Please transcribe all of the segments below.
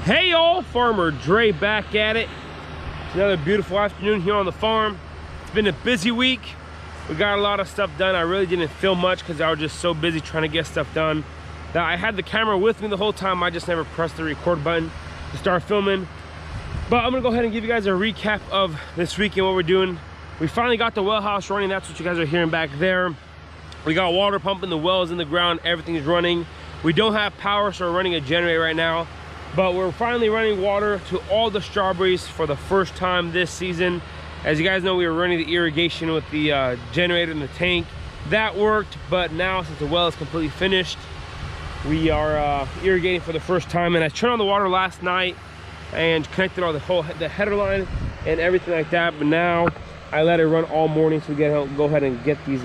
Hey y'all, Farmer Dre back at it. It's another beautiful afternoon here on the farm. It's been a busy week. We got a lot of stuff done. I really didn't film much because I was just so busy trying to get stuff done that I had the camera with me the whole time. I just never pressed the record button to start filming. But I'm gonna go ahead and give you guys a recap of this week and what we're doing. We finally got the well house running. That's what you guys are hearing back there. We got water pumping, the wells in the ground, everything's running. We don't have power, so we're running a generator right now. But we're finally running water to all the strawberries for the first time this season. As you guys know, we were running the irrigation with the generator in the tank. That worked, but now since the well is completely finished, we are irrigating for the first time. And I turned on the water last night and connected all the header line and everything like that. But now I let it run all morning so we can go ahead and get these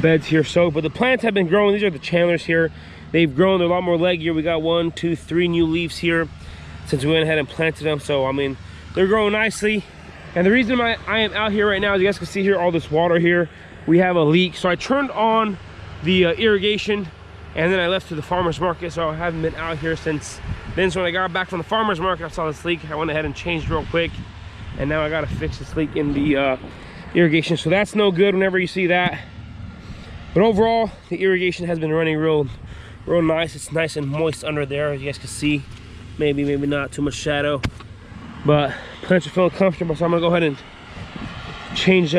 beds here soaked. But the plants have been growing. These are the Chandlers here. They've grown. They're a lot more leggier. We got 1, 2, 3 new leaves here since we went ahead and planted them. So I mean, they're growing nicely. And the reason I am out here right now, as you guys can see here, all this water here, we have a leak. So I turned on the irrigation and then I left to the farmer's market. So I haven't been out here since then. So when I got back from the farmer's market, I saw this leak. I went ahead and changed real quick. And now I got to fix this leak in the irrigation. So that's no good whenever you see that. But overall, the irrigation has been running real nice. It's nice and moist under there, as you guys can see. Maybe not too much shadow, but plants are feeling comfortable. So I'm gonna go ahead and change,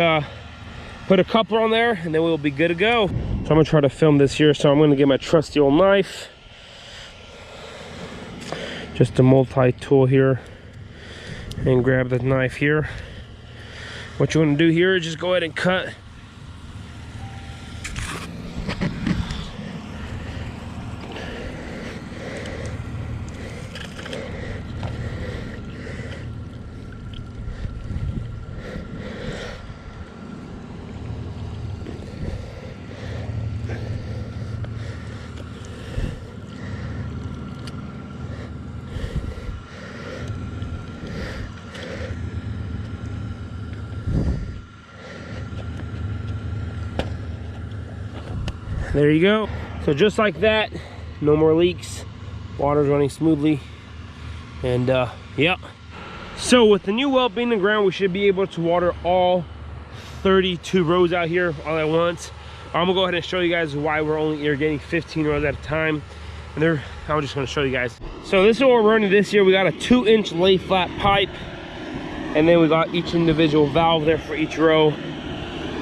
put a coupler on there, and then we'll be good to go. So I'm gonna try to film this here. So I'm gonna get my trusty old knife, just a multi-tool here, and grab the knife here. What you want to do here is just go ahead and cut there you go. So just like that, no more leaks, water's running smoothly. And yeah, so with the new well being in the ground, we should be able to water all 32 rows out here all at once. I'm gonna go ahead and show you guys why we're only irrigating 15 rows at a time. And I'm just gonna show you guys. So this is what we're running this year. We got a 2-inch lay flat pipe, and then we got each individual valve there for each row.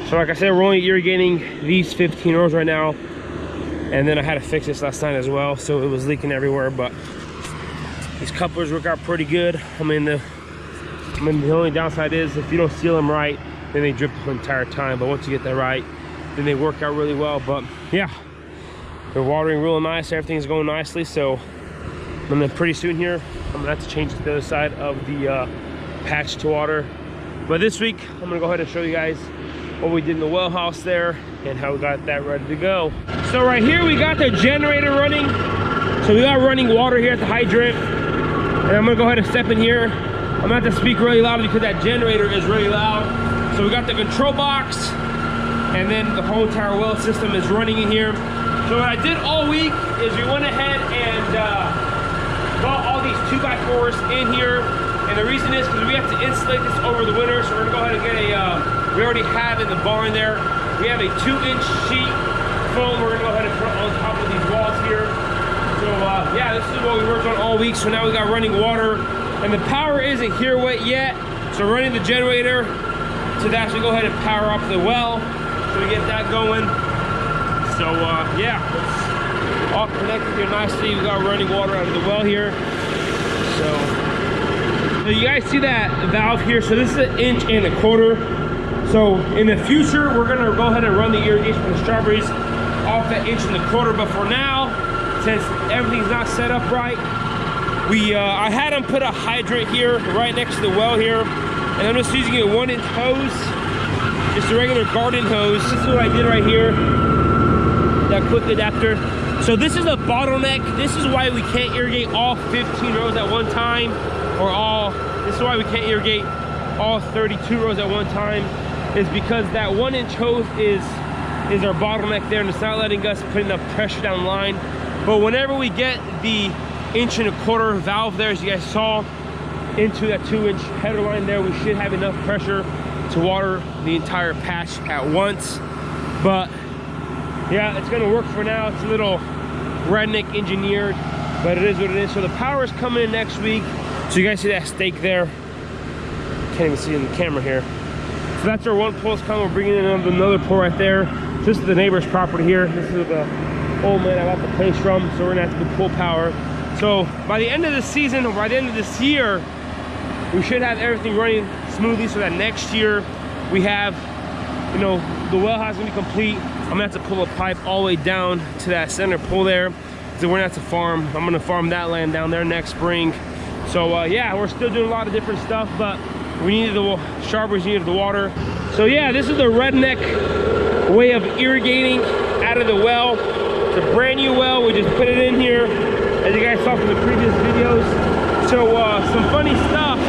So like I said, we're only irrigating these 15 rows right now. And then I had to fix this last night as well. So it was leaking everywhere, but these couplers work out pretty good. I mean, the only downside is if you don't seal them right, then they drip the entire time. But once you get that right, then they work out really well. But yeah, they're watering real nice. Everything's going nicely. So and then pretty soon here, I'm gonna have to change to the other side of the patch to water. But this week, I'm gonna go ahead and show you guys what we did in the well house there and how we got that ready to go. So right here we got the generator running. So we got running water here at the hydrant, and I'm gonna go ahead and step in here. I'm gonna have to speak really loud because that generator is really loud. So we got the control box, and then the whole entire well system is running in here. So what I did all week is we went ahead and got all these 2x4s in here. And the reason is because we have to insulate this over the winter. So we're gonna go ahead and get we already have in the barn there, we have a 2-inch sheet foam we're gonna go ahead and put on top of these walls here. So yeah, this is what we worked on all week. So now we got running water, and the power isn't here yet. So running the generator to actually go ahead and power up the well. So we get that going. So yeah, it's all connected here nicely. We got running water out of the well here. So you guys see that valve here? So this is 1.25 inches. So in the future, we're gonna go ahead and run the irrigation for the strawberries off that 1.25 inches. But for now, since everything's not set up right, I had them put a hydrant here right next to the well here, and I'm just using a 1-inch hose, just a regular garden hose. This is what I did right here, that quick adapter. So this is a bottleneck. This is why we can't irrigate all 15 rows at one time, this is why we can't irrigate all 32 rows at one time, is because that 1-inch hose is our bottleneck there, and it's not letting us put enough pressure down the line. But whenever we get the 1.25 inch valve there, as you guys saw, into that 2-inch header line there. We should have enough pressure to water the entire patch at once. But yeah, it's gonna work for now. It's a little redneck engineered, but it is what it is. So the power is coming in next week. So you guys see that stake there? Can't even see it in the camera here. So that's our one pole is coming. We're bringing in another pole right there. This is the neighbor's property here. This is the old man I got the place from. So we're gonna have to do pull power. So by the end of the season, or by the end of this year, we should have everything running smoothly, so that next year we have, you know, the well house gonna be complete. I'm gonna have to pull a pipe all the way down to that center pole there. So we're gonna have to farm. I'm gonna farm that land down there next spring. So yeah, we're still doing a lot of different stuff, but we needed the sharpers, needed the water. So yeah, this is the redneck way of irrigating out of the well. It's a brand new well. We just put it in here, as you guys saw from the previous videos. So some funny stuff.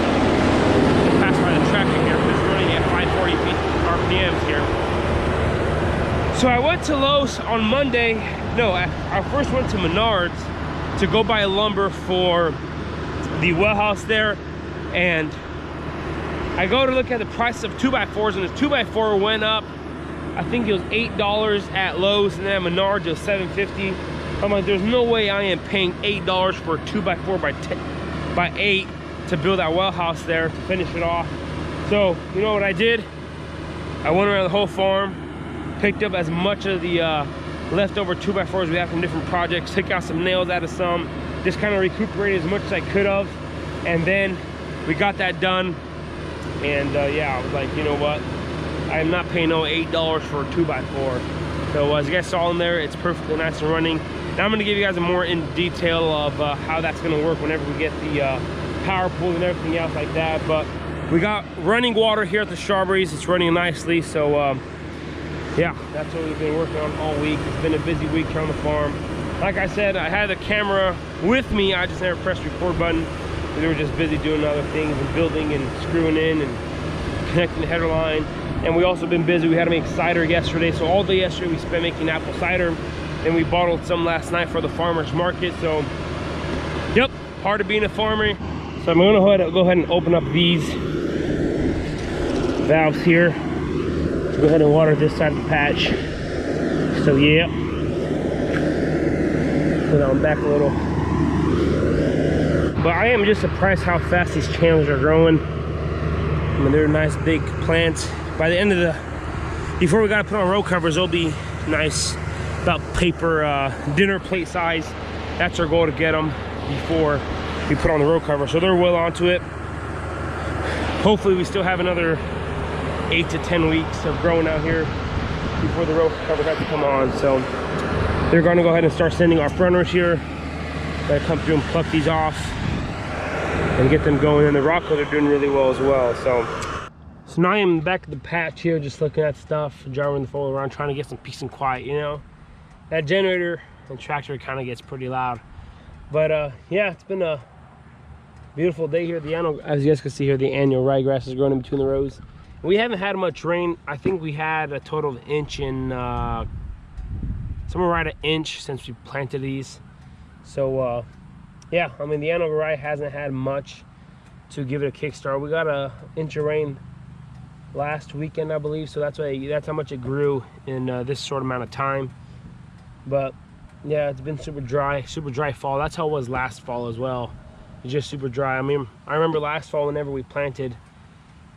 Pass by the tractor here, because it's running at 540 RPMs here. So I went to Lowe's on Monday. No, I first went to Menards to go buy lumber for the well house there, and I go to look at the price of 2x4s, and the 2x4 went up. I think it was $8 at Lowe's, and then at Menards it was $7.50. I'm like, there's no way I am paying $8 for a 2x4 by 8 to build that well house there to finish it off. So you know what I did? I went around the whole farm, picked up as much of the leftover 2x4s we have from different projects, took out some nails out of some, just kind of recuperated as much as I could have, and then we got that done. And yeah, I was like, you know what, I am not paying no $8 for a 2x4. So as you guys saw in there, it's perfectly nice and running. Now I'm going to give you guys a more in detail of how that's going to work whenever we get the power pool and everything else like that. But we got running water here at the strawberries. It's running nicely. So yeah, that's what we've been working on all week. It's been a busy week here on the farm. Like I said, I had the camera with me. I just never pressed the record button. We were just busy doing other things and building and screwing in and connecting the header line. And we also been busy. We had to make cider yesterday. So all day yesterday we spent making apple cider. And we bottled some last night for the farmer's market. So, yep, part of being a farmer. So I'm gonna go ahead and open up these valves here. Go ahead and water this side of the patch. So yeah. Put on back a little. But I am just surprised how fast these channels are growing. I mean, they're nice big plants. By the end of before we gotta put on row covers, they'll be nice, about paper dinner plate size. That's our goal, to get them before we put on the row cover. So they're well onto it. Hopefully we still have another 8 to 10 weeks of growing out here before the row covers have to come on. So they're going to go ahead and start sending our fronters here. Gotta come through and pluck these off and get them going. And the Rocco, they're doing really well as well. So now I am back at the patch here, just looking at stuff, driving the fold around, trying to get some peace and quiet, you know. That generator and tractor kind of gets pretty loud. But yeah, it's been a beautiful day here. As you guys can see here, the annual ryegrass is growing in between the rows. We haven't had much rain. I think we had a total of inch and somewhere right an inch since we planted these. So yeah, I mean, the annual rye hasn't had much to give it a kickstart. We got an inch of rain last weekend, I believe, so that's how much it grew in this short amount of time. But yeah, it's been super dry fall. That's how it was last fall as well. It's just super dry. I mean, I remember last fall, whenever we planted,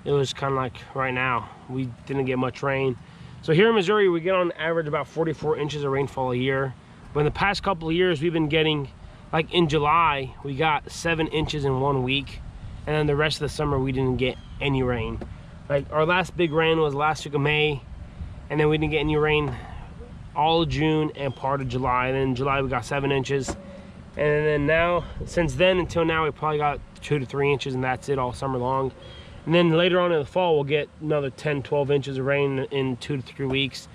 it was kind of like right now. We didn't get much rain. So here in Missouri, we get on average about 44 inches of rainfall a year. But in the past couple of years, we've been getting, like in July, we got 7 inches in 1 week. And then the rest of the summer, we didn't get any rain. Like our last big rain was last week of May, and then we didn't get any rain all of June and part of July. And then in July we got 7 inches, and then now, since then until now, we probably got 2 to 3 inches, and that's it all summer long. And then later on in the fall, we'll get another 10, 12 inches of rain in 2 to 3 weeks.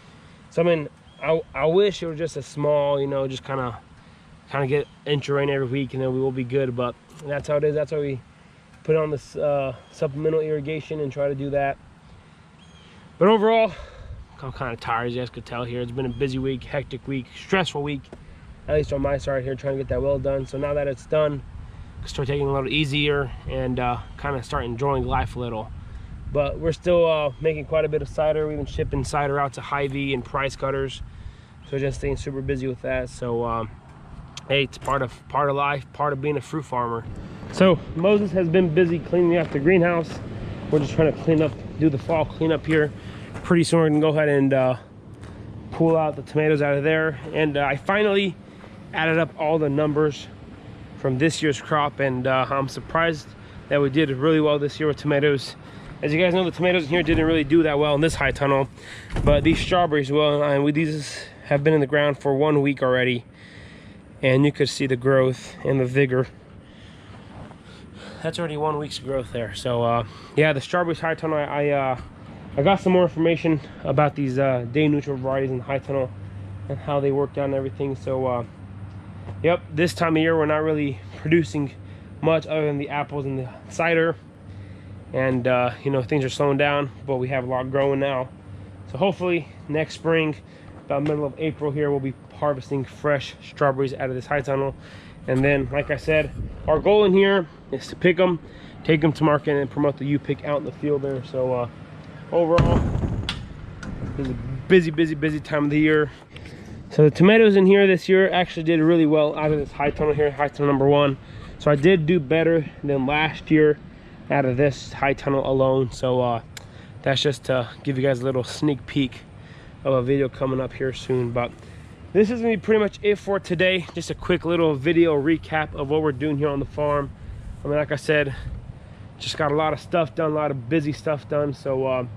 So I mean, I wish it was just a small, you know, just kind of get an inch of rain every week, and then we will be good. But that's how it is. That's why we put on this supplemental irrigation and try to do that. But overall, I'm kind of tired, as you guys could tell here. It's been a busy week, hectic week, stressful week. at least on my side here, trying to get that well done. So now that it's done, start taking it a little easier and kind of start enjoying life a little. But we're still making quite a bit of cider. We've been shipping cider out to Hy-Vee and price cutters, so just staying super busy with that. So hey, it's part of life, part of being a fruit farmer. So Moses has been busy cleaning up the greenhouse. We're just trying to clean up, do the fall cleanup here. Pretty soon we're gonna go ahead and pull out the tomatoes out of there. And I finally added up all the numbers from this year's crop, and I'm surprised that we did really well this year with tomatoes. As you guys know, the tomatoes in here didn't really do that well in this high tunnel, but these strawberries will, and these have been in the ground for 1 week already, and you could see the growth and the vigor. That's already 1 week's growth there. So yeah, the strawberries high tunnel, I got some more information about these day neutral varieties in the high tunnel and how they work out and everything. So yep, this time of year we're not really producing much other than the apples and the cider, and you know, things are slowing down, but we have a lot growing now. So hopefully next spring, about middle of April here, we'll be harvesting fresh strawberries out of this high tunnel. And then, like I said, our goal in here is to pick them, take them to market, and promote the U-Pick out in the field there. So overall, it's a busy time of the year. So the tomatoes in here this year actually did really well out of this high tunnel here, high tunnel number 1. So I did do better than last year out of this high tunnel alone. So that's just to give you guys a little sneak peek of a video coming up here soon. But this is gonna be pretty much it for today. Just a quick little video recap of what we're doing here on the farm. I mean, like I said, just got a lot of stuff done, a lot of busy stuff done. So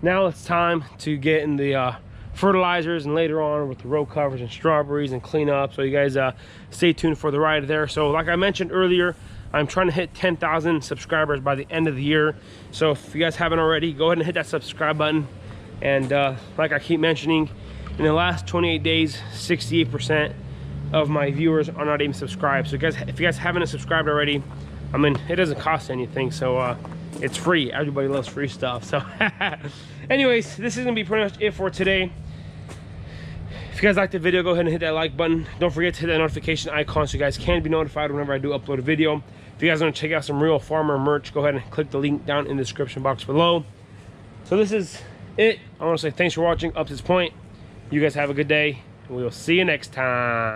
now it's time to get in the fertilizers, and later on with the row covers and strawberries and clean up. So you guys stay tuned for the ride there. So like I mentioned earlier, I'm trying to hit 10,000 subscribers by the end of the year. So if you guys haven't already, go ahead and hit that subscribe button. And like I keep mentioning, in the last 28 days, 68% of my viewers are not even subscribed. So guys, if you guys haven't subscribed already, I mean, it doesn't cost anything, so it's free. Everybody loves free stuff. So anyways, this is gonna be pretty much it for today. If you guys liked the video, go ahead and hit that like button. Don't forget to hit that notification icon so you guys can be notified whenever I do upload a video. If you guys want to check out some real farmer merch, go ahead and click the link down in the description box below. So this is it. I want to say thanks for watching up to this point. You guys have a good day, and we will see you next time.